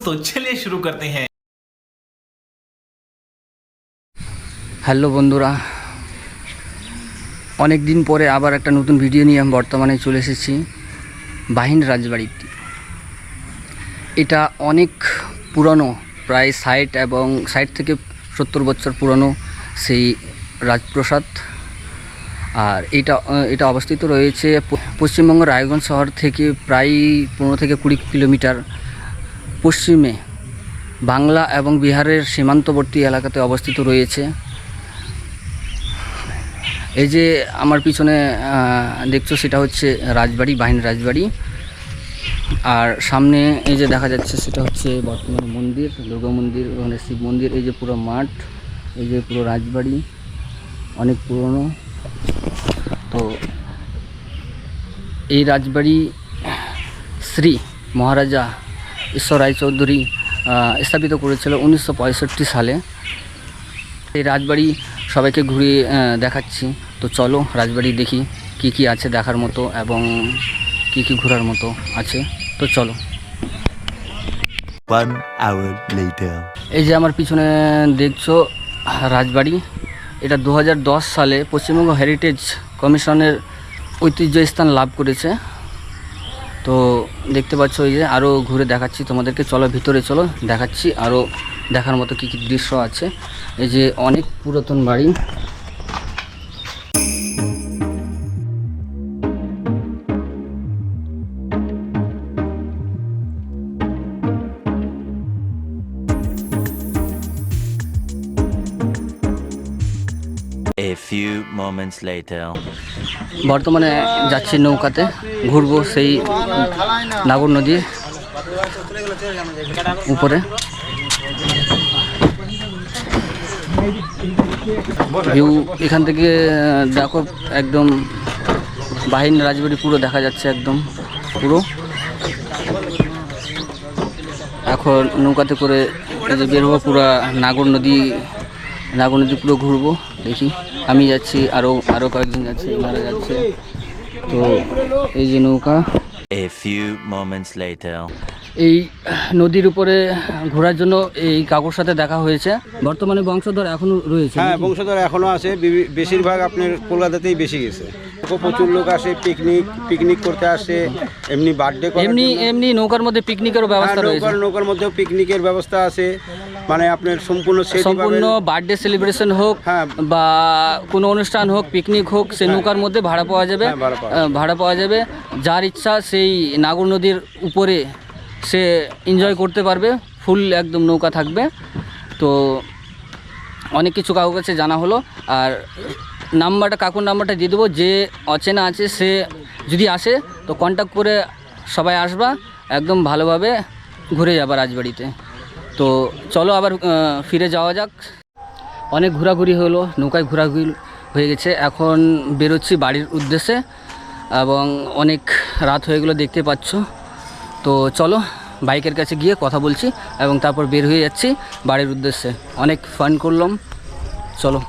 तो चलिए शुरू करते हैं। হ্যালো বন্ধুরা, অনেক দিন পরে আবার একটা নতুন ভিডিও নিয়ে আমি বর্তমানে চলে এসেছি বাহিন রাজবাড়িতে। এটা অনেক পুরনো, প্রায় 60 থেকে 70 বছর পুরনো সেই রাজপ্রাসাদ। আর এটা অবস্থিত রয়েছে পশ্চিমবঙ্গের রায়গঞ্জ শহর থেকে প্রায় 15 থেকে 20 কিলোমিটার পশ্চিমে বাংলা এবং বিহারের সীমান্তবর্তী এলাকাতে অবস্থিত রয়েছে। এই যে আমার পিছনে দেখছো সেটা হচ্ছে রাজবাড়ি, বাহিন রাজবাড়ি। আর সামনে এই যে দেখা যাচ্ছে সেটা হচ্ছে বর্তমানে মন্দির, দুর্গা মন্দির, ওখানে শিব মন্দির। এই যে পুরো মাঠ, এই যে পুরো রাজবাড়ি অনেক পুরনো। তো এই রাজবাড়ি শ্রী মহারাজা ঈশ্বর রায়চৌধুরী স্থাপিত করেছিল 1965 সালে। এই রাজবাড়ি সবাইকে ঘুরিয়ে দেখাচ্ছি। তো চলো রাজবাড়ি দেখি কি কি আছে দেখার মতো এবং কি কি ঘোরার মতো আছে। তো চলো। 1 hour later. এই যে আমার পিছনে দেখছো রাজবাড়ি, এটা 2010 সালে পশ্চিমবঙ্গ হেরিটেজ কমিশনের ঐতিহ্য স্থান লাভ করেছে। তো দেখতে পাচ্ছ এই যে আরও ঘুরে দেখাচ্ছি তোমাদেরকে। চলো ভিতরে চলো, দেখাচ্ছি আরও দেখার মতো কী কী দৃশ্য আছে। এই যে অনেক পুরাতন বাড়ি। A few moments later. বর্তমানে যাচ্ছি নৌকাতে, ঘুরবো সেই নাগর নদীর উপরে। ভিউ এখান থেকে দেখো, একদম বাহিন রাজবাড়ি পুরো দেখা যাচ্ছে, একদম পুরো। এখন নৌকাতে করে এই যে বের হবো, পুরো নাগর নদী পুরো ঘুরবো। দেখি আমি যাচ্ছি, আরও কয়েকজন যাচ্ছে, এনারা যাচ্ছে। তো এই যে নৌকা। A few moments later. এই নদীর উপরে ঘোরার জন্য এই কাকুর সাথে দেখা হয়েছে। বর্তমানে বংশধর এখনো রয়েছে। হ্যাঁ, বংশধর এখনো আছে। বেশিরভাগ আপনার কলকাতাতেই বেশি গেছে। প্রচুর লোক আসে, পিকনিক করতে আসে, এমনি বার্থডে এমনি নৌকার মধ্যে পিকনিকেরও ব্যবস্থা রয়েছে। নৌকার মধ্যেও পিকনিকের ব্যবস্থা আছে। মানে আপনার সম্পূর্ণ বার্থডে সেলিব্রেশন হোক, হ্যাঁ, বা কোনো অনুষ্ঠান হোক, পিকনিক হোক, সেই নৌকার মধ্যে ভাড়া পাওয়া যাবে। ভাড়া পাওয়া যাবে। যার ইচ্ছা সেই নাগর নদীর উপরে সে এনজয় করতে পারবে। ফুল একদম নৌকা থাকবে। তো অনেক কিছু কাকুর কাছে জানা হলো। আর কাকুর নাম্বারটা দিয়ে দেবো। যে অচেনা আছে সে যদি আসে তো কন্ট্যাক্ট করে সবাই আসবা, একদম ভালোভাবে ঘুরে যাবা রাজবাড়িতে। তো চলো আবার ফিরে যাওয়া যাক। অনেক ঘোরাঘুরি হলো, নৌকায় ঘোরাঘুরি হয়ে গেছে। এখন বেরোচ্ছি বাড়ির উদ্দেশ্যে, এবং অনেক রাত হয়ে গেলো দেখতে পাচ্ছ। তো চলো বাইকের কাছে গিয়ে কথা বলছি এবং তারপর বের হয়ে যাচ্ছি বাড়ির উদ্দেশ্যে। অনেক ফান করলাম, চলো।